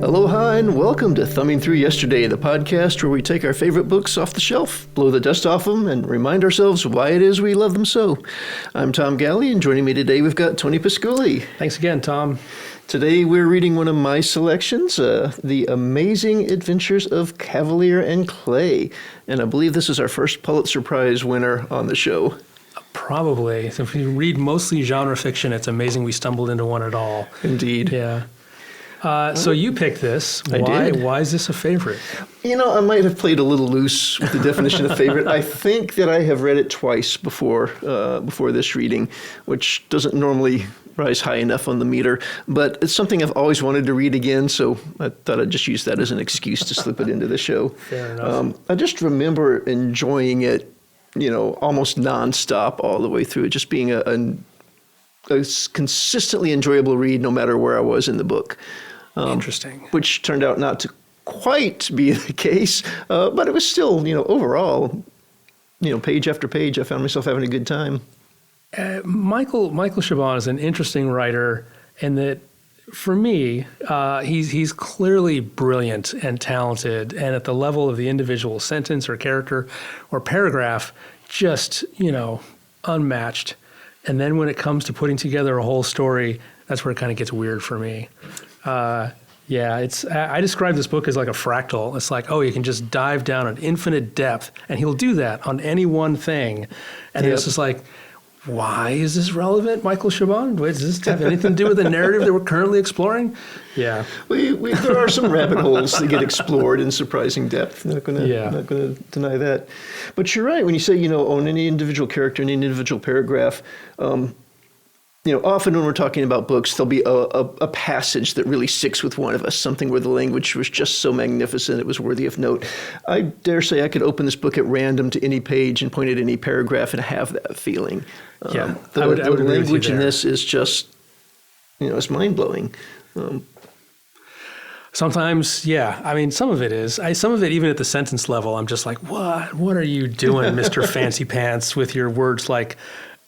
Aloha and welcome to Thumbing Through Yesterday, the podcast where we take our favorite books off the shelf, blow the dust off them, and remind ourselves why it is we love them so. I'm Tom Galley, and joining me today we've got Tony Pasculi. Thanks again, Tom. Today we're reading one of my selections, The Amazing Adventures of Kavalier and Clay, and I believe this is our first Pulitzer Prize winner on the show. Probably. So if you read mostly genre fiction, it's amazing we stumbled into one at all. Indeed. Yeah. So you picked this. I did. Why is this a favorite? You know, I might have played a little loose with the definition of favorite. I think that I have read it twice before this reading, which doesn't normally rise high enough on the meter. But it's something I've always wanted to read again, so I thought I'd just use that as an excuse to slip it into the show. Fair enough. I just remember enjoying it, you know, almost nonstop all the way through it, just being a consistently enjoyable read no matter where I was in the book. Interesting. Which turned out not to quite be the case, but it was still, you know, overall, you know, page after page, I found myself having a good time. Michael Chabon is an interesting writer in that, for me, he's clearly brilliant and talented, and at the level of the individual sentence or character or paragraph, just, you know, unmatched. And then when it comes to putting together a whole story, that's where it kind of gets weird for me. I describe this book as like a fractal. It's like, oh, you can just dive down an infinite depth, and he'll do that on any one thing. And It's just like, why is this relevant, Michael Chabon? Does this have anything to do with the narrative that we're currently exploring? Yeah. There are some rabbit holes that get explored in surprising depth. Not going to deny that. But you're right when you say, you know, on any individual character, any individual paragraph, you know, often when we're talking about books, there'll be a passage that really sticks with one of us, something where the language was just so magnificent it was worthy of note. I dare say I could open this book at random to any page and point at any paragraph and have that feeling. I would the agree with you language in there. this is just, you know, it's mind-blowing. Sometimes, yeah. I mean, some of it is. Some of it, even at the sentence level, I'm just like, what? What are you doing, Mr. Fancy Pants, with your words like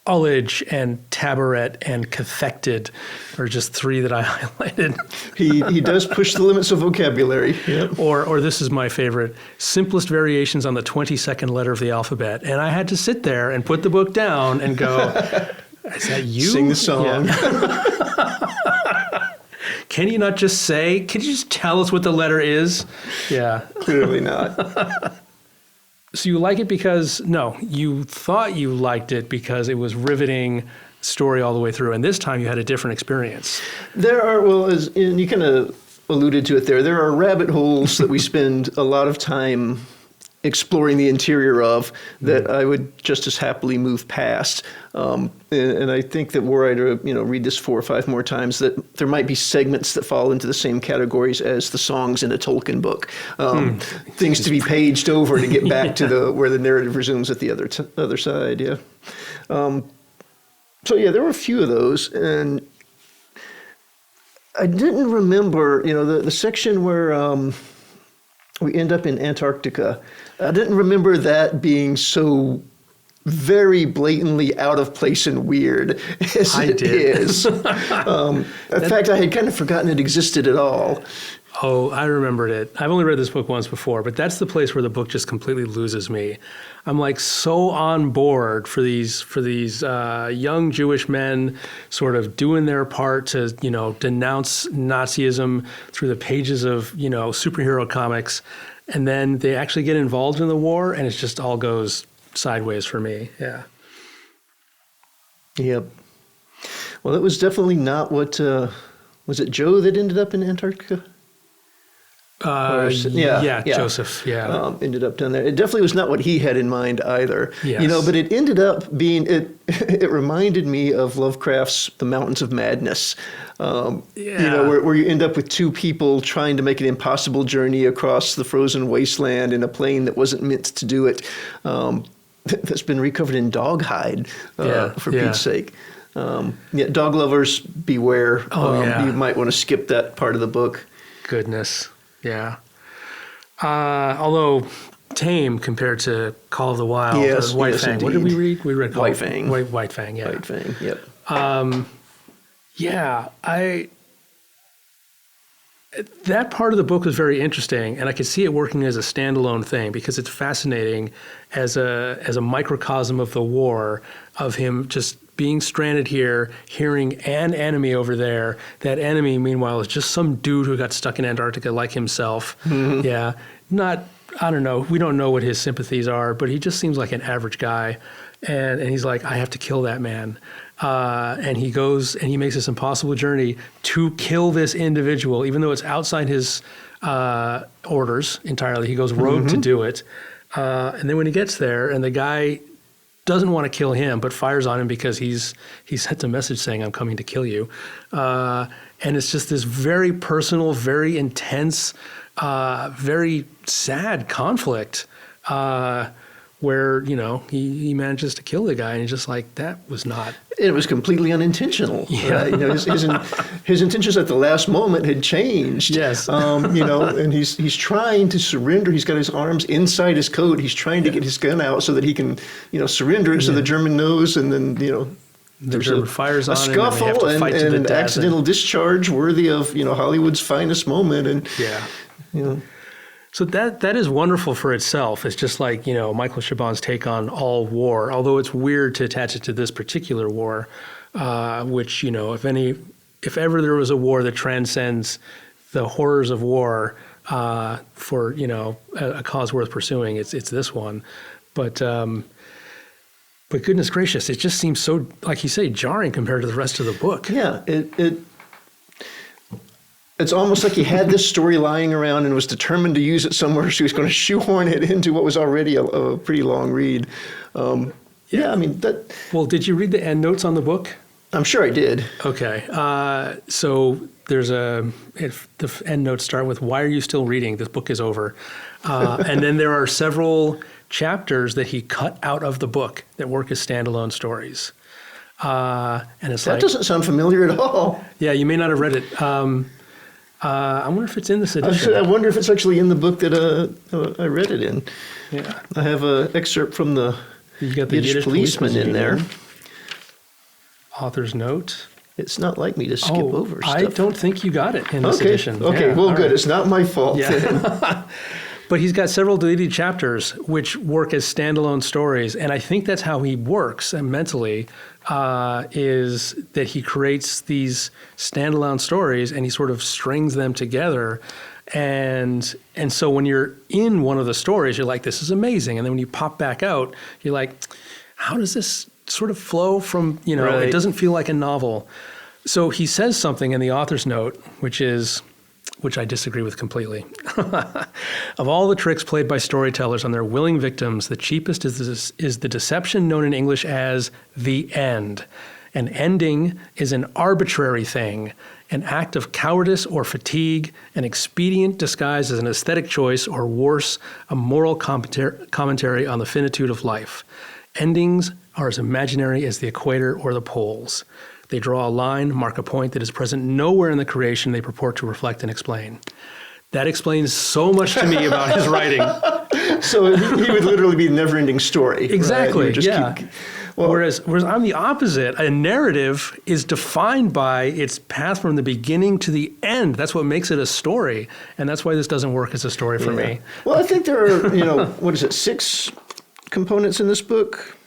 ullage and tabaret and cathected are just three that I highlighted. He does push the limits of vocabulary. Yep. Or this is my favorite, simplest variations on the 22nd letter of the alphabet. And I had to sit there and put the book down and go, is that you? Sing the song. Yeah. Can you not just say, can you just tell us what the letter is? Yeah. Clearly not. So you like it because, no, you thought you liked it because it was riveting story all the way through. And this time you had a different experience. There are, and you kind of alluded to it there are rabbit holes that we spend a lot of time exploring the interior of that I would just as happily move past. And I think that were I to, you know, read this 4 or 5 more times, that there might be segments that fall into the same categories as the songs in a Tolkien book. Things to be paged over to get back to where the narrative resumes at the other side. Yeah. So yeah, there were a few of those, and I didn't remember, you know, the section where we end up in Antarctica. I didn't remember that being so very blatantly out of place and weird as it is. In fact, I had kind of forgotten it existed at all. Oh, I remembered it. I've only read this book once before, but that's the place where the book just completely loses me. I'm like so on board for these young Jewish men sort of doing their part to, you know, denounce Nazism through the pages of, you know, superhero comics. And then they actually get involved in the war, and it just all goes sideways for me. Yeah. Yep. Well, it was definitely not what, was it Joe that ended up in Antarctica? Joseph, yeah. Ended up down there. It definitely was not what he had in mind either. Yes. You know, but it ended up being, it reminded me of Lovecraft's The Mountains of Madness. You know, where you end up with 2 people trying to make an impossible journey across the frozen wasteland in a plane that wasn't meant to do it. That's been recovered in dog hide, for Pete's sake. Dog lovers, beware. You might want to skip that part of the book. Goodness. Yeah. Although tame compared to Call of the Wild or White Fang. Indeed. What did we read? We read White Fang. White Fang, yeah. White Fang, yep. That part of the book was very interesting, and I could see it working as a standalone thing because it's fascinating as a microcosm of the war, of him just being stranded here, hearing an enemy over there. That enemy, meanwhile, is just some dude who got stuck in Antarctica like himself. Mm-hmm. Yeah, I don't know. We don't know what his sympathies are, but he just seems like an average guy. And he's like, I have to kill that man. And he goes and he makes this impossible journey to kill this individual, even though it's outside his orders entirely. He goes rogue to do it. And then when he gets there and the guy doesn't want to kill him, but fires on him because he sent a message saying, I'm coming to kill you. And it's just this very personal, very intense, very sad conflict where, he manages to kill the guy, and he's just like, that was not. It was completely unintentional. Yeah. His intentions at the last moment had changed. Yes. And he's trying to surrender. He's got his arms inside his coat. He's trying to get his gun out so that he can, surrender it so the German knows, and then, the German fires on a scuffle him, and and an accidental discharge worthy of, Hollywood's finest moment. And, So that is wonderful for itself. It's just like, Michael Chabon's take on all war, although it's weird to attach it to this particular war, which, if ever there was a war that transcends the horrors of war for, a cause worth pursuing, it's this one. But goodness gracious, it just seems so, like you say, jarring compared to the rest of the book. Yeah, it's almost like he had this story lying around and was determined to use it somewhere, so he was going to shoehorn it into what was already a pretty long read. Well, did you read the endnotes on the book? I'm sure I did. Okay. So there's the endnotes start with, why are you still reading? This book is over. And then there are several chapters that he cut out of the book that work as standalone stories. And it's that doesn't sound familiar at all. Yeah, you may not have read it. I wonder if it's in this edition. I wonder if it's actually in the book that I read it in. Yeah, I have an excerpt from the Yiddish policeman in there. Author's note. It's not like me to skip over stuff. I don't think you got it in this edition. Okay, yeah, well, good. Right. It's not my fault. Yeah. But he's got several deleted chapters which work as standalone stories, and I think that's how he works mentally, is that he creates these standalone stories and he sort of strings them together. And so when you're in one of the stories, you're like, this is amazing. And then when you pop back out, you're like, how does this sort of flow from, Right. It doesn't feel like a novel. So he says something in the author's note, which I disagree with completely. Of all the tricks played by storytellers on their willing victims, the cheapest is the deception known in English as the end. An ending is an arbitrary thing, an act of cowardice or fatigue, an expedient disguised as an aesthetic choice, or worse, a moral commentary on the finitude of life. Endings are as imaginary as the equator or the poles. They draw a line, mark a point that is present nowhere in the creation they purport to reflect and explain. That explains so much to me about his writing. So he would literally be a never-ending story. Exactly, right? yeah. Whereas I'm the opposite. A narrative is defined by its path from the beginning to the end. That's what makes it a story. And that's why this doesn't work as a story for me. Well, I think there are, 6 components in this book?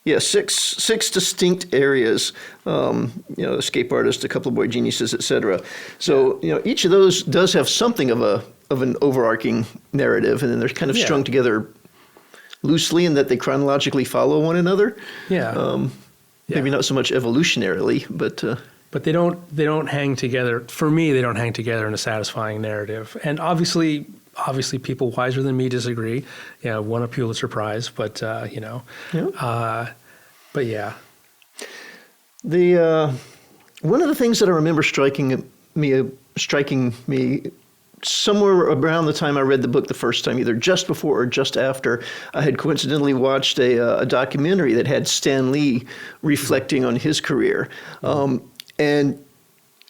Yeah, six distinct areas, escape artist, a couple of boy geniuses, etc. So, each of those does have something of an overarching narrative, and then they're kind of strung together loosely in that they chronologically follow one another. Yeah. Maybe not so much evolutionarily, but they don't hang together. For me, they don't hang together in a satisfying narrative. And obviously people wiser than me disagree. Won a Pulitzer Prize, but but yeah. The one of the things that I remember striking me somewhere around the time I read the book the first time, either just before or just after, I had coincidentally watched a documentary that had Stan Lee reflecting on his career, and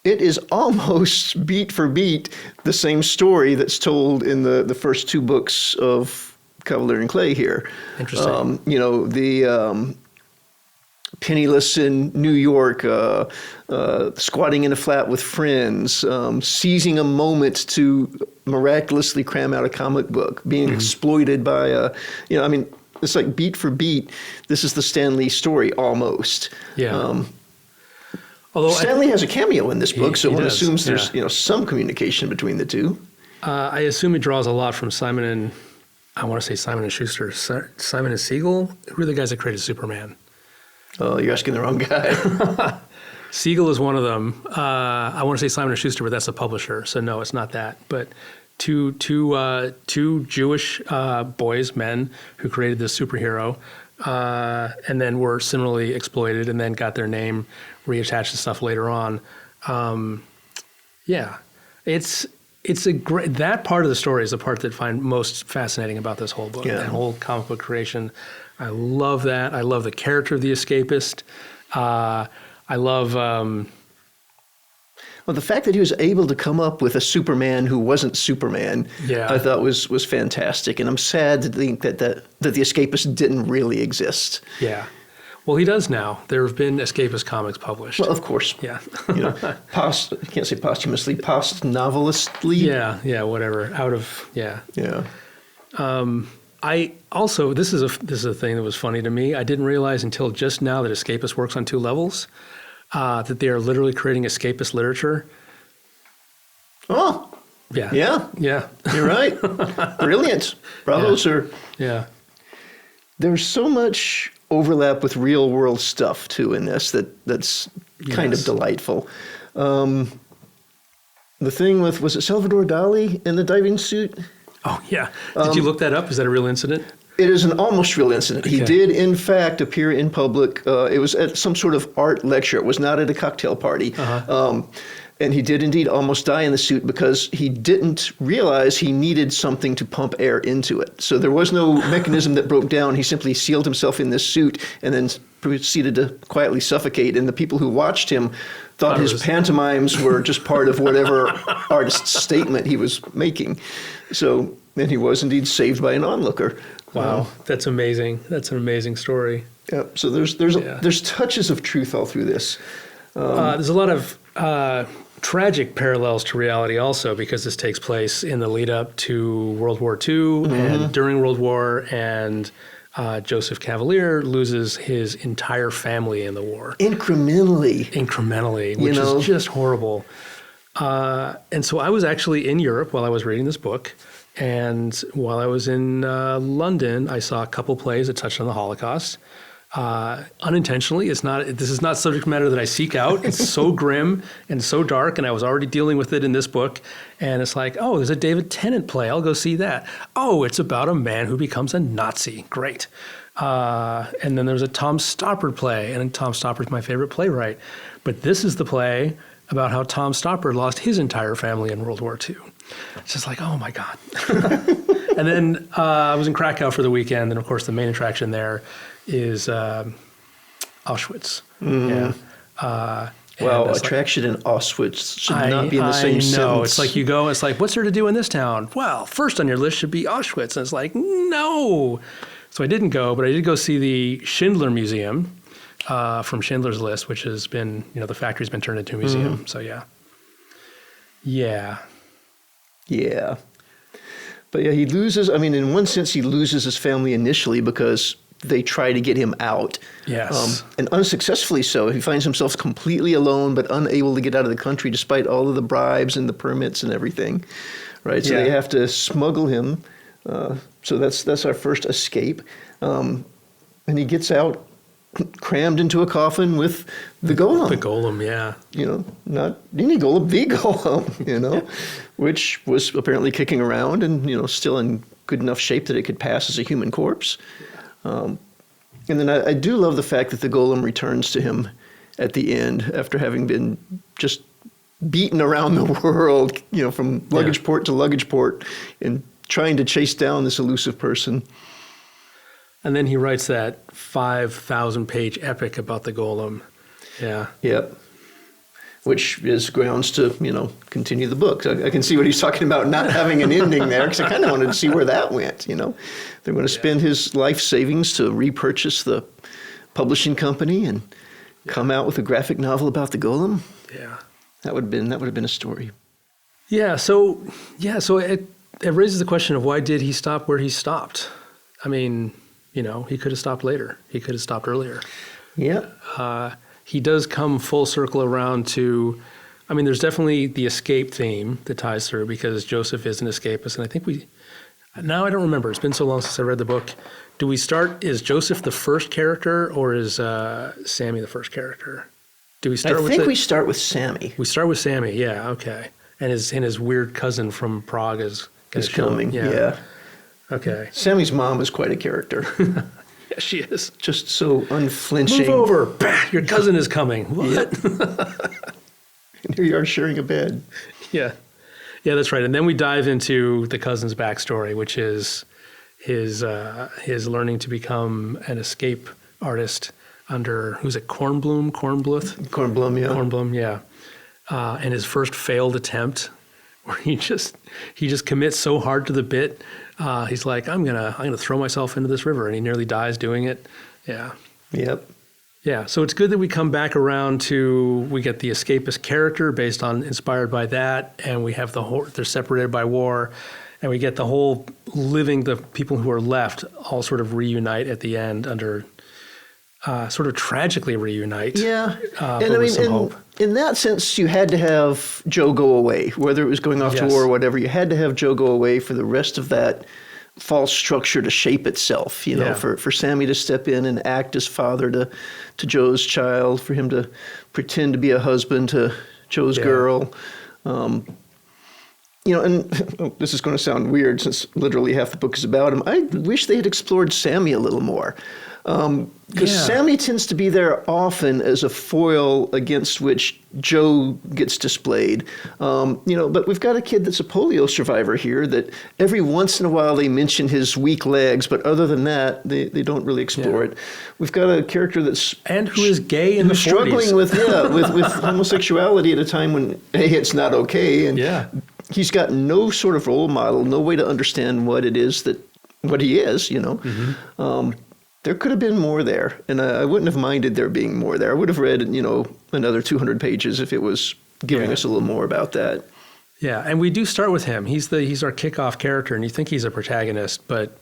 it is almost beat for beat the same story that's told in the first 2 books of Kavalier and Clay here. Interesting. The penniless in New York, squatting in a flat with friends, seizing a moment to miraculously cram out a comic book, being exploited by it's like beat for beat. This is the Stan Lee story almost. Yeah. Although Stan Lee has a cameo in this book, so one does, assumes there's some communication between the two. I assume he draws a lot from Simon and Schuster. Simon and Siegel? Who are the guys that created Superman? Oh, you're asking the wrong guy. Siegel is one of them. I want to say Simon and Schuster, but that's the publisher, so no, it's not that. But two Jewish men who created this superhero, and then were similarly exploited, and then got their name reattached to stuff later on. It's a great, that part of the story is the part that I find most fascinating about this whole book, that whole comic book creation. I love that. I love the character of the escapist. I love... well, the fact that he was able to come up with a Superman who wasn't Superman, I thought was fantastic. And I'm sad to think that the escapist didn't really exist. Yeah. Well, he does now. There have been escapist comics published. Well, of course. Yeah. I can't say posthumously, post-novelistly. Yeah, whatever. Yeah. I also, this is a thing that was funny to me. I didn't realize until just now that escapist works on two levels, that they are literally creating escapist literature. Oh. Yeah. Yeah. You're right. Brilliant. Bravo, sir. Yeah. There's so much overlap with real world stuff too in this that's kind of delightful. The thing with, was it Salvador Dali in the diving suit? Oh yeah. Did you look that up? Is that a real incident? It is an almost real incident. Okay. He did, in fact, appear in public. It was at some sort of art lecture. It was not at a cocktail party. And he did indeed almost die in the suit because he didn't realize he needed something to pump air into it. So there was no mechanism that broke down. He simply sealed himself in this suit and then proceeded to quietly suffocate. And the people who watched him thought his pantomimes were just part of whatever artist's statement he was making. So, and he was indeed saved by an onlooker. Wow, that's amazing. That's an amazing story. Yeah. So there's touches of truth all through this. There's a lot of tragic parallels to reality also, because this takes place in the lead up to World War II and during World War, and Joseph Kavalier loses his entire family in the war. Incrementally, which is just horrible. And so I was actually in Europe while I was reading this book. And while I was in London, I saw a couple plays that touched on the Holocaust. Unintentionally, this is not subject matter that I seek out. It's so grim and so dark, and I was already dealing with it in this book. And it's like, oh, there's a David Tennant play. I'll go see that. Oh, it's about a man who becomes a Nazi. Great. And then there's a Tom Stoppard play, and Tom Stoppard's my favorite playwright. But this is the play about how Tom Stoppard lost his entire family in World War II. It's just like, oh my God. And then I was in Krakow for the weekend, and of course the main attraction there is Auschwitz. Yeah. Well, attraction in Auschwitz should not be in the same sentence. I know. It's like you go, it's like, what's there to do in this town? Well, first on your list should be Auschwitz. And it's like, no. So I didn't go, but I did go see the Schindler Museum from Schindler's List, which has been, the factory's been turned into a museum. So yeah. But yeah, he loses, in one sense, he loses his family initially because they try to get him out. Yes. And unsuccessfully so. He finds himself completely alone but unable to get out of the country despite all of the bribes and the permits and everything. Right? So they have to smuggle him. So that's our first escape. And he gets out crammed into a coffin with the golem. The golem, yeah. Not any golem, the golem, which was apparently kicking around and, still in good enough shape that it could pass as a human corpse. And then I do love the fact that the golem returns to him at the end after having been just beaten around the world, from luggage port to luggage port and trying to chase down this elusive person. And then he writes that 5,000-page epic about the golem. Yeah. Yep. Which is grounds to, continue the book. So I can see what he's talking about not having an ending there, because I kind of wanted to see where that went, They're going to spend his life savings to repurchase the publishing company and come out with a graphic novel about the golem. Yeah. That would have been a story. So it raises the question of why did he stop where he stopped? I mean, he could have stopped later. He could have stopped earlier. Yeah. He does come full circle around to, I mean, there's definitely the escape theme that ties through because Joseph is an escapist. And I think now I don't remember. It's been so long since I read the book. Is Joseph the first character or is Sammy the first character? Do we start with we start with Sammy. We start with Sammy, yeah, okay. And his weird cousin from Prague is coming, yeah. Okay. Sammy's mom is quite a character. Yeah, she is. Just so unflinching. Move over. Bah, your cousin is coming. What? Yep. And here you are sharing a bed. Yeah. Yeah, that's right. And then we dive into the cousin's backstory, which is his learning to become an escape artist under, who's it, Kornblum, Kornblum, yeah. Kornblum, yeah. And his first failed attempt where he just commits so hard to the bit. He's like, I'm gonna throw myself into this river, and he nearly dies doing it. Yeah. Yep. Yeah. So it's good that we come back around to, we get the escapist character inspired by that, and we have they're separated by war, and we get the whole the people who are left all sort of reunite at the end under, sort of tragically reunite. Yeah. And I mean, in that sense, you had to have Joe go away, whether it was going off to war or whatever. You had to have Joe go away for the rest of that false structure to shape itself, for Sammy to step in and act as father to Joe's child, for him to pretend to be a husband to Joe's girl. And this is going to sound weird since literally half the book is about him. I wish they had explored Sammy a little more. Because Sammy tends to be there often as a foil against which Joe gets displayed. But we've got a kid that's a polio survivor here that every once in a while they mention his weak legs, but other than that, they don't really explore it. We've got a character who is gay in the 40s. Struggling with homosexuality at a time when it's not okay, and he's got no sort of role model, no way to understand what he is. Mm-hmm. There could have been more there, and I wouldn't have minded there being more there. I would have read, another 200 pages if it was giving us a little more about that. Yeah, and we do start with him. He's our kickoff character, and you think he's a protagonist, but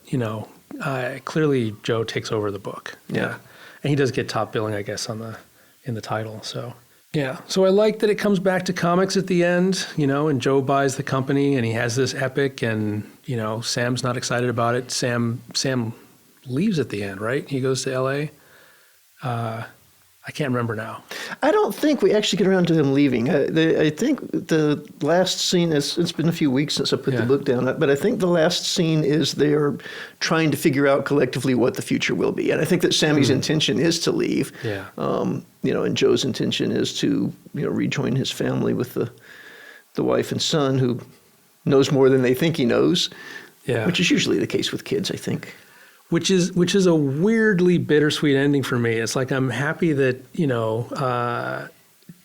clearly Joe takes over the book. Yeah, and he does get top billing, I guess, in the title. So yeah, so I like that it comes back to comics at the end, and Joe buys the company, and he has this epic, and Sam's not excited about it. Sam leaves at the end, right? He goes to L.A. I can't remember now. I don't think we actually get around to him leaving. I think the last scene it's been a few weeks since I put the book down, but I think the last scene is they're trying to figure out collectively what the future will be. And I think that Sammy's intention is to leave. Yeah. And Joe's intention is to, rejoin his family with the wife and son who knows more than they think he knows. Yeah. Which is usually the case with kids, I think. Which is a weirdly bittersweet ending for me. It's like I'm happy that,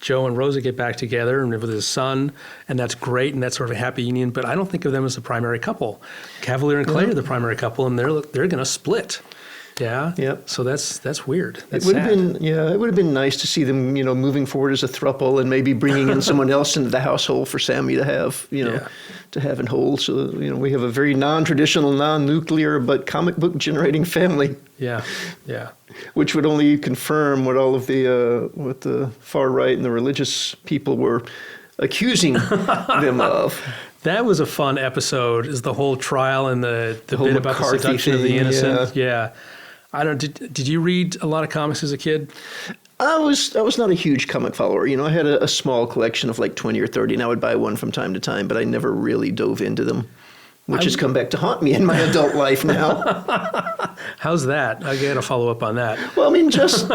Joe and Rosa get back together and with his son, and that's great, and that's sort of a happy union, but I don't think of them as the primary couple. Kavalier and Clay are the primary couple, and they're going to split. Yeah. Yep. So that's weird. That's it would have been nice to see them, moving forward as a throuple and maybe bringing in someone else into the household for Sammy to have, to have and hold. So, we have a very non-traditional, non-nuclear, but comic book generating family. Yeah. Yeah. Which would only confirm what all of what the far right and the religious people were accusing them of. That was a fun episode, is the whole trial and the bit about the seduction of the innocent. Yeah. Did you read a lot of comics as a kid? I was not a huge comic follower. I had a small collection of like 20 or 30, and I would buy one from time to time, but I never really dove into them, which has come back to haunt me in my adult life now. How's that? I got to follow up on that. Well, just,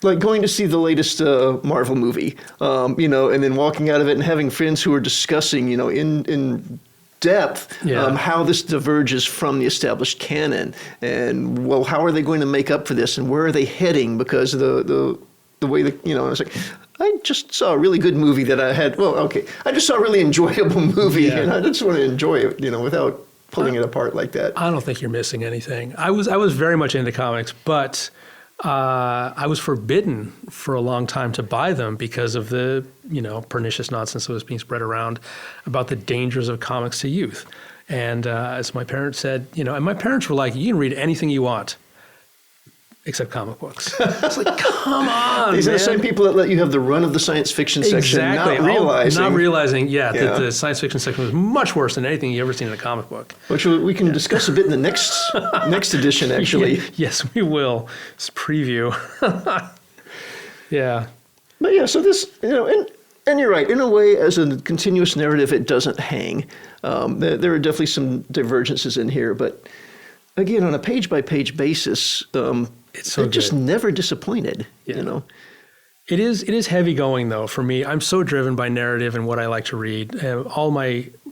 like going to see the latest Marvel movie, and then walking out of it and having friends who are discussing, in depth how this diverges from the established canon, and how are they going to make up for this, and where are they heading because of the way that I was like, I just saw a really good movie that I had. Well, okay, I just saw a really enjoyable movie, and I just want to enjoy it, without pulling it apart like that. I don't think you're missing anything. I was very much into comics, but I was forbidden for a long time to buy them because of the, pernicious nonsense that was being spread around about the dangers of comics to youth. And as my parents said, and my parents were like, you can read anything you want. Except comic books. It's like, come on, These man. are the same people that let you have the run of the science fiction section, Exactly. not realizing. That the science fiction section was much worse than anything you ever seen in a comic book. Which we can discuss a bit in the next edition, actually. Yes, we will. It's preview. Yeah. But yeah, so this, and you're right. In a way, as a continuous narrative, it doesn't hang. There are definitely some divergences in here, but again, on a page-by-page basis, it's so just never disappointed. Yeah. It is heavy going though for me. I'm so driven by narrative and what I like to read.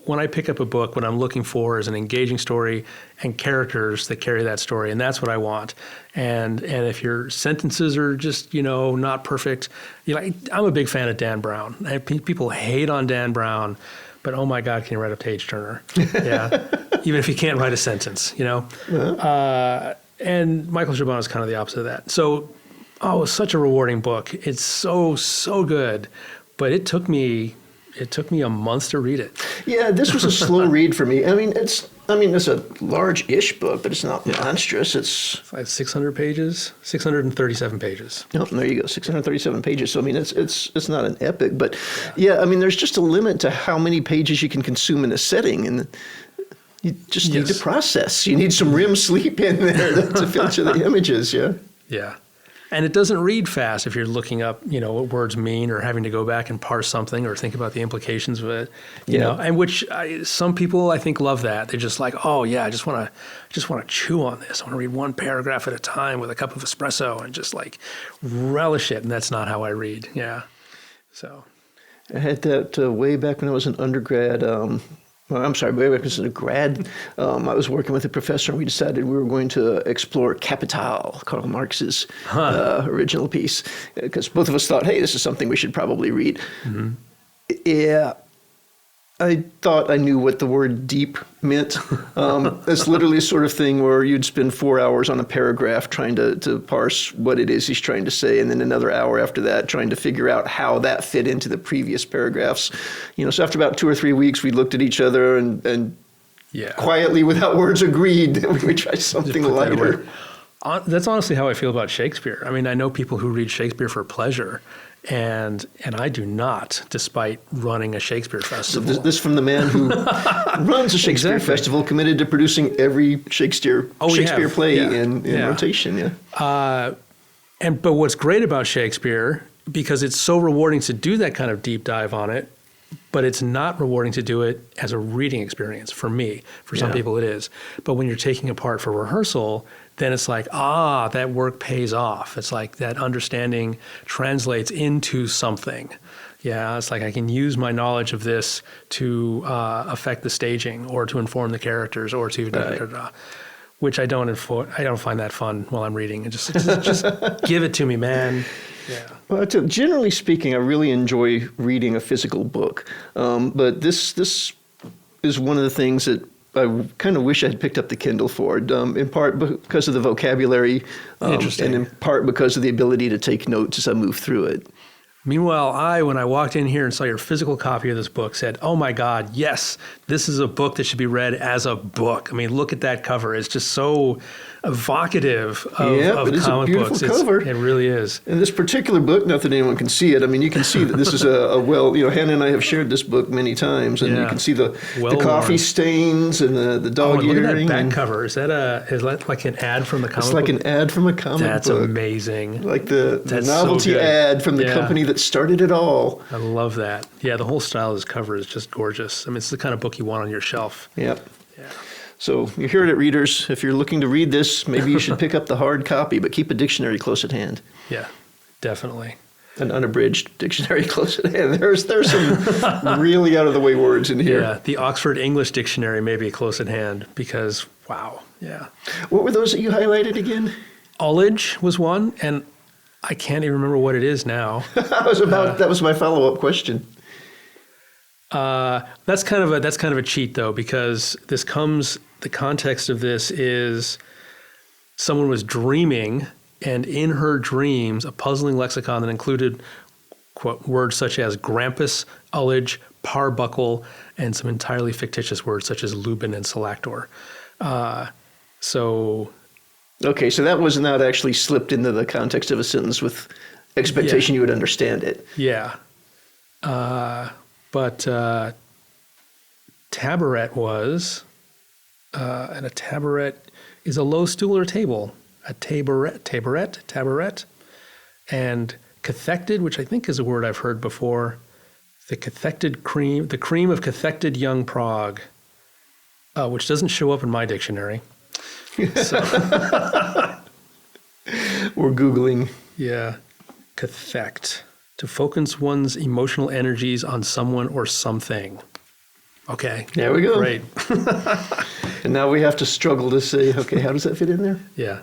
When I pick up a book, what I'm looking for is an engaging story and characters that carry that story, and that's what I want. And if your sentences are just not perfect, I'm a big fan of Dan Brown. People hate on Dan Brown, but oh my God, can you write a page turner? Yeah, even if you can't write a sentence, Uh-huh. And Michael Chabon is kind of the opposite of that. So, it was such a rewarding book. It's so good, but it took me a month to read it. Yeah, this was a slow read for me. It's a large-ish book, but it's not monstrous. It's like 600 pages, 637 pages. Oh, there you go, 637 pages. So it's not an epic, but there's just a limit to how many pages you can consume in a setting, and you just need to process. You need some REM sleep in there to filter the images. Yeah. Yeah. And it doesn't read fast if you're looking up, what words mean, or having to go back and parse something or think about the implications of it, and some people I think love that. They're just like, oh yeah, I just want to chew on this. I want to read one paragraph at a time with a cup of espresso and just like relish it. And that's not how I read. Yeah. So I had that way back when I was an undergrad. Way back when I was a grad, I was working with a professor, and we decided we were going to explore Kapital, Karl Marx's original piece, because both of us thought, hey, this is something we should probably read. Mm-hmm. Yeah, I thought I knew what the word deep meant. It's literally a sort of thing where you'd spend 4 hours on a paragraph trying to parse what it is he's trying to say, and then another hour after that trying to figure out how that fit into the previous paragraphs. So after about 2 or 3 weeks, we looked at each other and quietly, without words, agreed that we would try something lighter. That's honestly how I feel about Shakespeare. I know people who read Shakespeare for pleasure. And I do not, despite running a Shakespeare festival. So this from the man who runs a Shakespeare festival, committed to producing every Shakespeare play in rotation. Yeah. But what's great about Shakespeare, because it's so rewarding to do that kind of deep dive on it, but it's not rewarding to do it as a reading experience for me. For some people it is. But when you're taking apart for rehearsal, then it's like, that work pays off. It's like that understanding translates into something. Yeah, it's like I can use my knowledge of this to affect the staging or to inform the characters or to which I don't find that fun while I'm reading. And just give it to me, man. Yeah. Well, generally speaking, I really enjoy reading a physical book, but this is one of the things that I kind of wish I had picked up the Kindle for, in part because of the vocabulary, and in part because of the ability to take notes as I move through it. Meanwhile, when I walked in here and saw your physical copy of this book, said, oh my God, yes, this is a book that should be read as a book. Look at that cover. It's just so evocative of comic books. Cover. It really is. And this particular book, not that anyone can see it. You can see that this is Hannah and I have shared this book many times, and you can see the coffee stains and the dog earring. Look at that back cover. Is that like an ad from the comic book? It's like an ad from a comic book. That's amazing. Like the novelty ad from the company that started it all. I love that. Yeah, the whole style of this cover is just gorgeous. It's the kind of book you want on your shelf. Yep. Yeah. So you hear it, readers. If you're looking to read this, maybe you should pick up the hard copy, but keep a dictionary close at hand. Yeah, definitely. An unabridged dictionary close at hand. There's some really out of the way words in here. Yeah, the Oxford English Dictionary may be close at hand because, wow, yeah. What were those that you highlighted again? Ullage was one, and I can't even remember what it is now. That was my follow-up question. That's kind of a cheat though, because the context of this is someone was dreaming and in her dreams, a puzzling lexicon that included, quote, words such as grampus, ullage, parbuckle, and some entirely fictitious words such as lubin and salactor. Okay, so that was not actually slipped into the context of a sentence with expectation you would understand it. Yeah. But tabaret was, and a tabaret is a low stool or table. A tabaret. And cathected, which I think is a word I've heard before. The cream of cathected young Prague, which doesn't show up in my dictionary. So. We're Googling. Yeah. Cathect. To focus one's emotional energies on someone or something. Okay. There we go. Great. And now we have to struggle to say, okay, how does that fit in there? Yeah.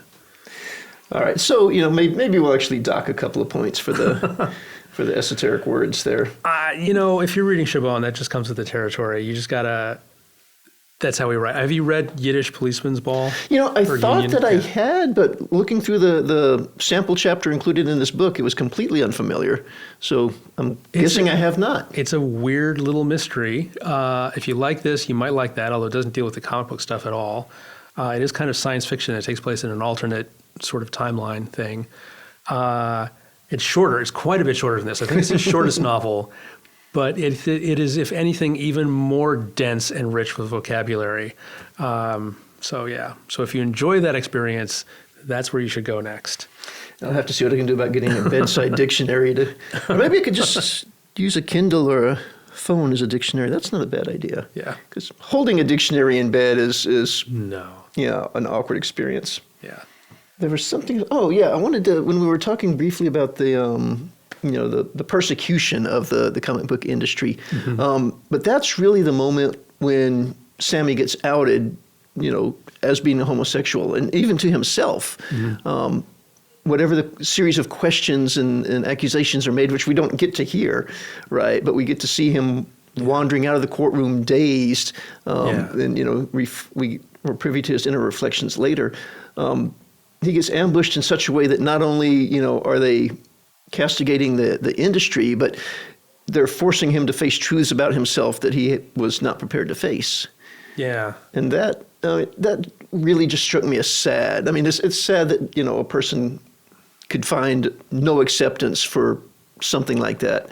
All right. So, maybe we'll actually dock a couple of points for the for the esoteric words there. If you're reading Chabon, that just comes with the territory. You just gotta. That's how we write. Have you read Yiddish Policeman's Ball? I thought that I had, but looking through the sample chapter included in this book, it was completely unfamiliar. So I'm guessing I have not. It's a weird little mystery. If you like this, you might like that, although it doesn't deal with the comic book stuff at all. It is kind of science fiction. It takes place in an alternate sort of timeline thing. It's shorter. It's quite a bit shorter than this. I think it's his shortest novel. But it is, if anything, even more dense and rich with vocabulary. So if you enjoy that experience, that's where you should go next. I'll have to see what I can do about getting a bedside dictionary or maybe I could just use a Kindle or a phone as a dictionary. That's not a bad idea. Yeah. Because holding a dictionary in bed is no. Yeah, an awkward experience. Yeah. There was something. Oh yeah, I wanted to, when we were talking briefly about the persecution of the comic book industry. Mm-hmm. But that's really the moment when Sammy gets outed, as being a homosexual, and even to himself. Mm-hmm. Whatever the series of questions and accusations are made, which we don't get to hear, right? But we get to see him wandering out of the courtroom dazed. And, we were privy to his inner reflections later. He gets ambushed in such a way that not only, are they castigating the industry, but they're forcing him to face truths about himself that he was not prepared to face. Yeah. And that really just struck me as sad. I mean, it's sad that, a person could find no acceptance for something like that,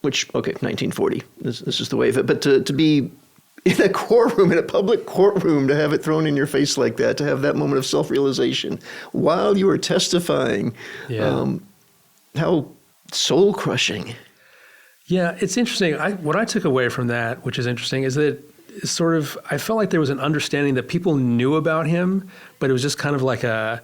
which, 1940, this is the way of it. But to be in a courtroom, in a public courtroom, to have it thrown in your face like that, to have that moment of self-realization while you are testifying, how soul-crushing. Yeah, it's interesting. What I took away from that, which is interesting, is that I felt like there was an understanding that people knew about him, but it was just kind of like an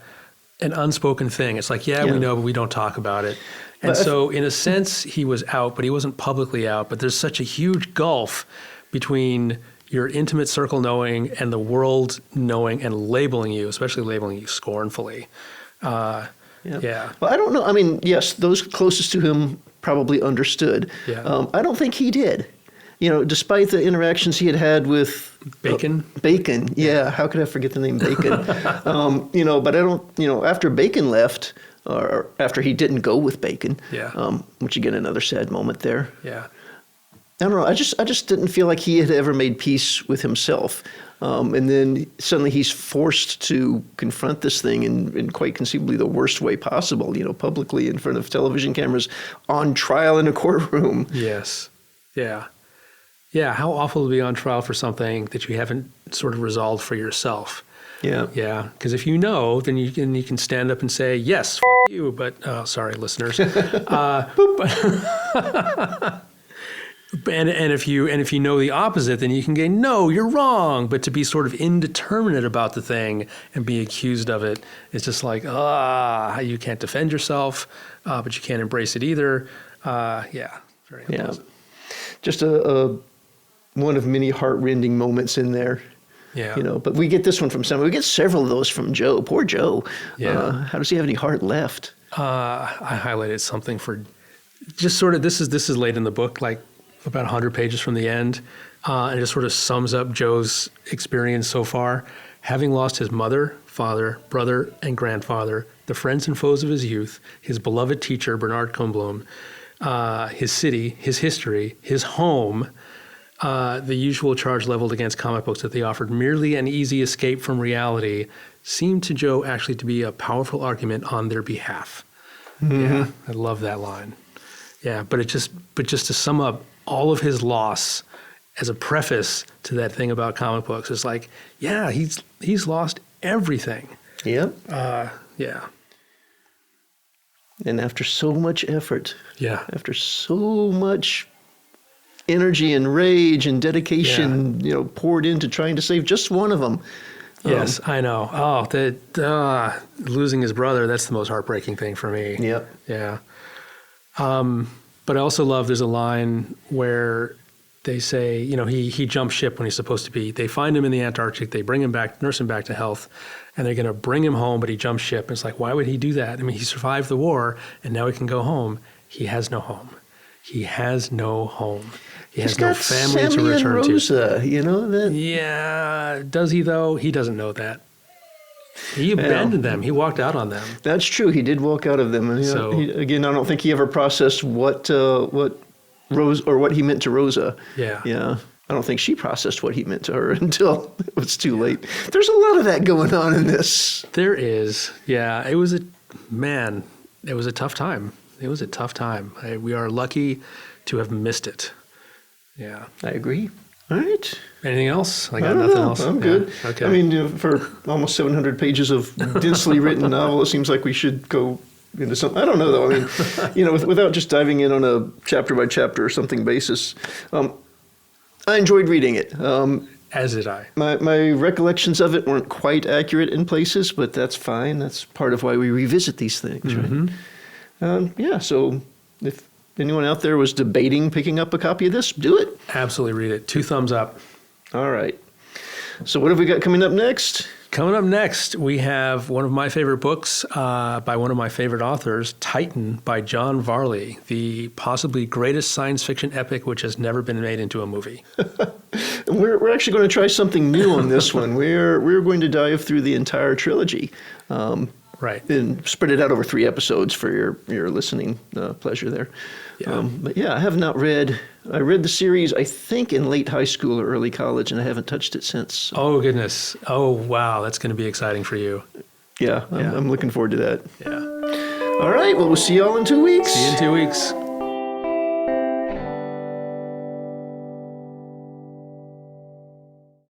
unspoken thing. It's like, we know, but we don't talk about it. And so in a sense, he was out, but he wasn't publicly out. But there's such a huge gulf between your intimate circle knowing and the world knowing and labeling you, especially labeling you scornfully. Yeah. Well, I don't know. I mean, yes, those closest to him probably understood. Yeah. I don't think he did. Despite the interactions he had with Bacon. Bacon, yeah. How could I forget the name Bacon? But I don't. After Bacon left, or after he didn't go with Bacon, which again another sad moment there. Yeah. I don't know. I just didn't feel like he had ever made peace with himself. And then suddenly he's forced to confront this thing in quite conceivably the worst way possible, publicly in front of television cameras, on trial in a courtroom. Yes. Yeah. Yeah. How awful to be on trial for something that you haven't sort of resolved for yourself. Yeah. Yeah. Because if you know, then you can stand up and say, yes, f*** you. But, sorry, listeners. And if you know the opposite, then you can go, no, you're wrong. But to be sort of indeterminate about the thing and be accused of it, it's just like, you can't defend yourself, but you can't embrace it either. Very unpleasant. Just a one of many heartrending moments in there. Yeah. But we get this one from someone. We get several of those from Joe. Poor Joe. Yeah. How does he have any heart left? I highlighted something for just sort of, this is late in the book, like about 100 pages from the end, and it just sort of sums up Joe's experience so far. Having lost his mother father, brother, and grandfather, the friends and foes of his youth, his beloved teacher, Bernard Kornblum, his city, his history, his home, the usual charge leveled against comic books that they offered merely an easy escape from reality seemed to Joe actually to be a powerful argument on their behalf. Yeah, I love that line. Yeah, but just to sum up all of his loss as a preface to that thing about comic books, it's like, yeah, he's lost everything. Yep. Yeah. And after so much effort, Yeah. after so much energy and rage and dedication, poured into trying to save just one of them. Yes, I know. Oh, losing his brother, that's the most heartbreaking thing for me. Yep. Yeah. But I also love there's a line where they say, he jumped ship when he's supposed to be. They find him in the Antarctic. They bring him back, nurse him back to health, and they're going to bring him home, but he jumped ship. And it's like, why would he do that? I mean, he survived the war, and now he can go home. He has no home. He has no home. He has no family to return and Rosa, that. Yeah. Does he, though? He doesn't know that. He abandoned them. He walked out on them. That's true. He did walk out of them. And again, I don't think he ever processed what Rose or what he meant to Rosa. Yeah. Yeah. I don't think she processed what he meant to her until it was too late. There's a lot of that going on in this. There is. Yeah. It was a tough time. It was a tough time. We are lucky to have missed it. Yeah. I agree. All right. Anything else? I don't nothing know. else. I'm good. Okay. I mean, for almost 700 pages of densely written novel, it seems like we should go into something. I don't know, though. I mean, without just diving in on a chapter by chapter or something basis, I enjoyed reading it. As did I. My recollections of it weren't quite accurate in places, but that's fine. That's part of why we revisit these things, right? So if anyone out there was debating picking up a copy of this, do it. Absolutely read it. 2 thumbs up. All right. So what have we got coming up next? Coming up next, we have one of my favorite books by one of my favorite authors, Titan by John Varley, the possibly greatest science fiction epic which has never been made into a movie. We're actually going to try something new on this one. We're going to dive through the entire trilogy. Right. And spread it out over 3 episodes for your listening pleasure there. Yeah. But yeah, I have not read. I read the series, I think, in late high school or early college, and I haven't touched it since. So. Oh, goodness. Oh, wow. That's going to be exciting for you. Yeah, I'm looking forward to that. Yeah. All right. Well, we'll see y'all in 2 weeks. See you in 2 weeks.